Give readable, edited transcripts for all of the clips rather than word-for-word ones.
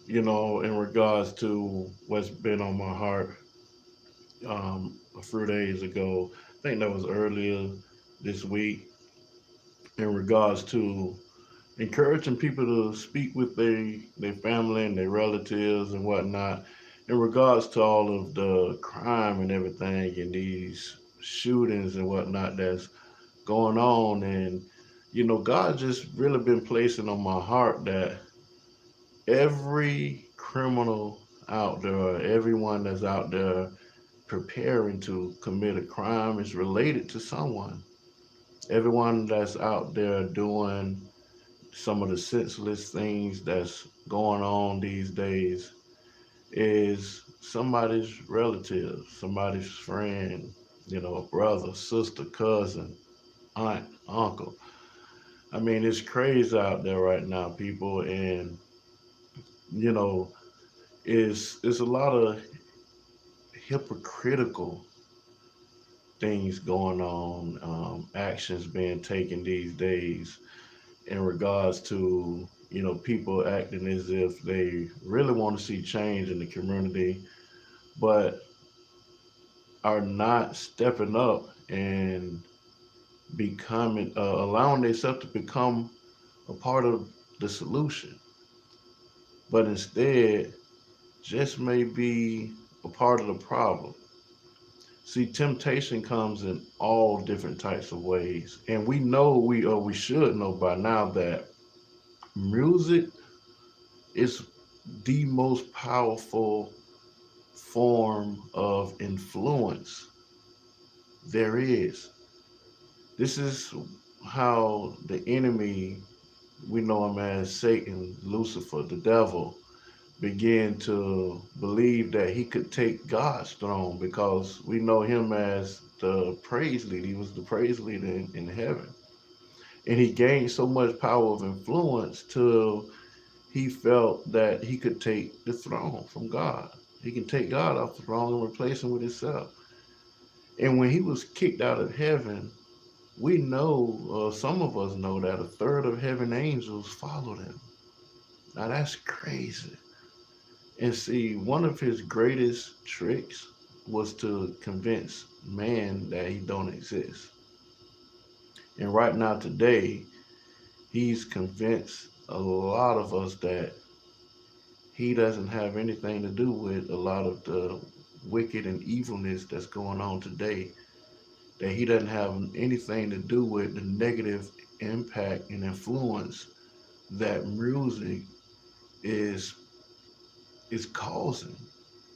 in regards to what's been on my heart a few days ago. I think that was earlier this week in regards to encouraging people to speak with their family and their relatives and whatnot in regards to all of the crime and everything and these shootings and whatnot that's going on. And God just really been placing on my heart that every criminal out there, everyone that's out there preparing to commit a crime is related to someone. Everyone that's out there doing some of the senseless things that's going on these days is somebody's relative, somebody's friend, a brother, sister, cousin, aunt, uncle. I mean, it's crazy out there right now, people, and you know, it's a lot of hypocritical things going on, actions being taken these days in regards to people acting as if they really want to see change in the community, but are not stepping up and becoming allowing themselves to become a part of the solution, but instead just may be a part of the problem. See, temptation comes in all different types of ways, and we know we should know by now that music is the most powerful form of influence there is. This is how the enemy, we know him as Satan, Lucifer, the devil, began to believe that he could take God's throne because we know him as the praise leader. He was the praise leader in heaven. And he gained so much power of influence till he felt that he could take the throne from God. He can take God off the throne and replace him with himself. And when he was kicked out of heaven, we know, some of us know, that a third of heaven angels followed him. Now that's crazy. And see, one of his greatest tricks was to convince man that he don't exist. And right now, today, he's convinced a lot of us that he doesn't have anything to do with a lot of the wicked and evilness that's going on today. That he doesn't have anything to do with the negative impact and influence that music is is causing.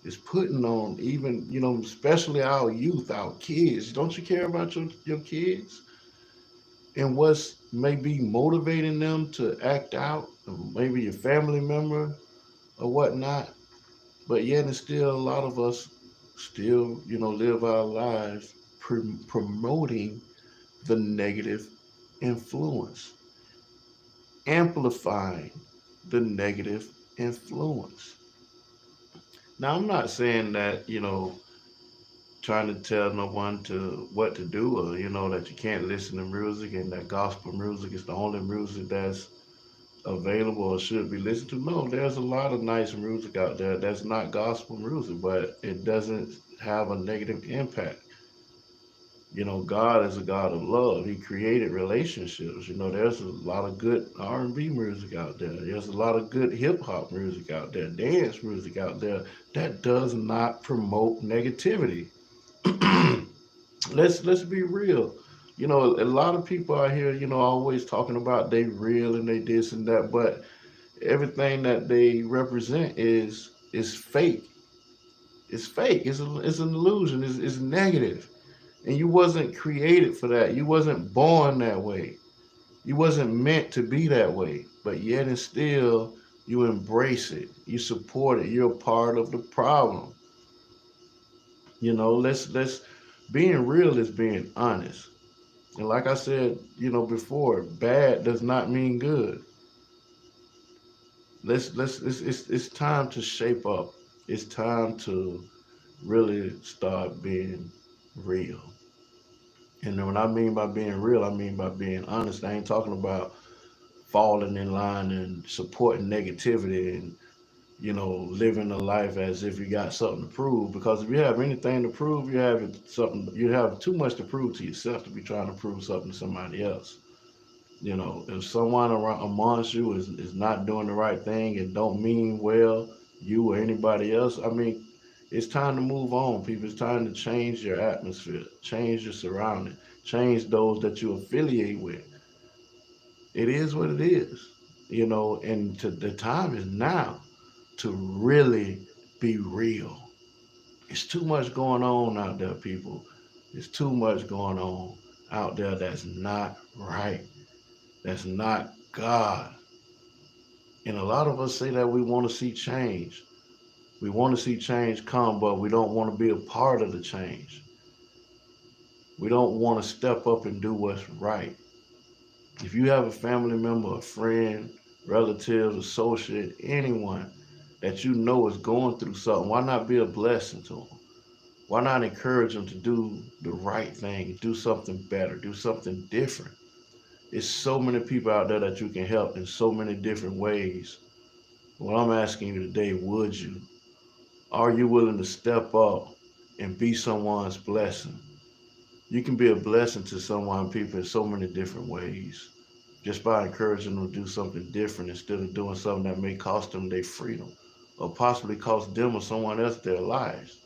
Is putting on, even especially our youth, our kids. Don't you care about your kids and what's maybe motivating them to act out? Maybe your family member or whatnot. But yet and still, a lot of us still live our lives promoting the negative influence, amplifying the negative influence. Now, I'm not saying that trying to tell no one to what to do, or that you can't listen to music and that gospel music is the only music that's available or should be listened to. No, there's a lot of nice music out there that's not gospel music, but it doesn't have a negative impact. God is a God of love. He created relationships. There's a lot of good R&B music out there. There's a lot of good hip hop music out there, dance music out there that does not promote negativity. Let's be real. A lot of people out here, always talking about they real and they this and that, but everything that they represent is fake. It's fake. It's an illusion. It's negative. And you wasn't created for that. You wasn't born that way. You wasn't meant to be that way. But yet and still you embrace it. You support it. You're a part of the problem. Let's being real is being honest. And like I said, before, bad does not mean good. Let's it's time to shape up. It's time to really start being real. And when I mean by being real, I mean by being honest. I ain't talking about falling in line and supporting negativity and living a life as if you got something to prove. Because if you have anything to prove, you have too much to prove to yourself to be trying to prove something to somebody else. If someone around amongst you is not doing the right thing and don't mean well, you or anybody else, I mean, it's time to move on, people. It's time to change your atmosphere, change your surrounding, change those that you affiliate with. It is what it is, and the time is now to really be real. It's too much going on out there, people. It's too much going on out there that's not right. That's not God. And a lot of us say that we want to see change. We want to see change come, but we don't want to be a part of the change. We don't want to step up and do what's right. If you have a family member, a friend, relative, associate, anyone that you know is going through something, why not be a blessing to them? Why not encourage them to do the right thing, do something better, do something different? There's so many people out there that you can help in so many different ways. What I'm asking you today, would you? Are you willing to step up and be someone's blessing? You can be a blessing to someone, people, in so many different ways. Just by encouraging them to do something different instead of doing something that may cost them their freedom or possibly cost them or someone else their lives.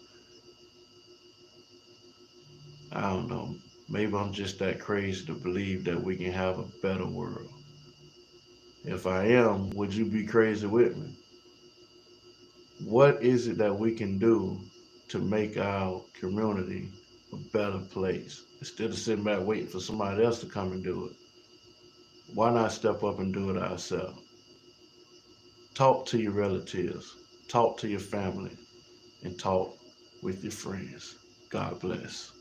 I don't know. Maybe I'm just that crazy to believe that we can have a better world. If I am, would you be crazy with me? What is it that we can do to make our community a better place? Instead of sitting back waiting for somebody else to come and do it, why not step up and do it ourselves? Talk to your relatives, talk to your family, and talk with your friends. God bless.